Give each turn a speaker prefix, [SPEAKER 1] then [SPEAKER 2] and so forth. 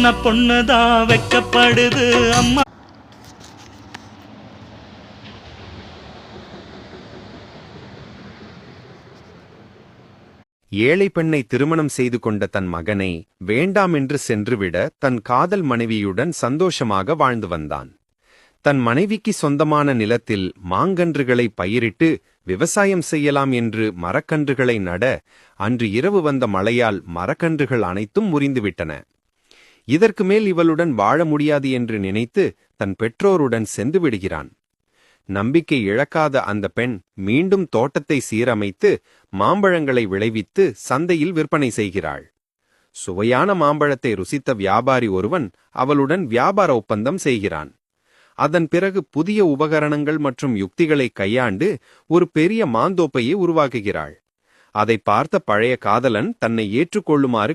[SPEAKER 1] சின்ன பொண்ணுதான் வெக்கப்படுது அம்மா.
[SPEAKER 2] ஏழை பெண்ணை திருமணம் செய்து கொண்ட தன் மகனை வேண்டாம் என்று சென்றுவிட தன் காதல் மனைவியுடன் சந்தோஷமாக வாழ்ந்து வந்தான். தன் மனைவிக்கு சொந்தமான நிலத்தில் மாங்கன்றுகளை பயிரிட்டு விவசாயம் செய்யலாம் என்று மரக்கன்றுகளை நட அன்று இரவு வந்த மழையால் மரக்கன்றுகள் அனைத்தும் முறிந்துவிட்டன. இதற்கு மேல் இவளுடன் வாழ முடியாது என்று நினைத்து தன் பெற்றோருடன் சென்று விடுகிறான். நம்பிக்கை இழக்காத அந்த பெண் மீண்டும் தோட்டத்தை சீரமைத்து மாம்பழங்களை விளைவித்து சந்தையில் விற்பனை செய்கிறாள். சுவையான மாம்பழத்தை ருசித்த வியாபாரி ஒருவன் அவளுடன் வியாபார ஒப்பந்தம் செய்கிறான். அதன் பிறகு புதிய உபகரணங்கள் மற்றும் யுக்திகளை கையாண்டு ஒரு பெரிய மாந்தோப்பையை உருவாக்குகிறாள். அதை பார்த்த பழைய காதலன் தன்னை ஏற்றுக்கொள்ளுமாறு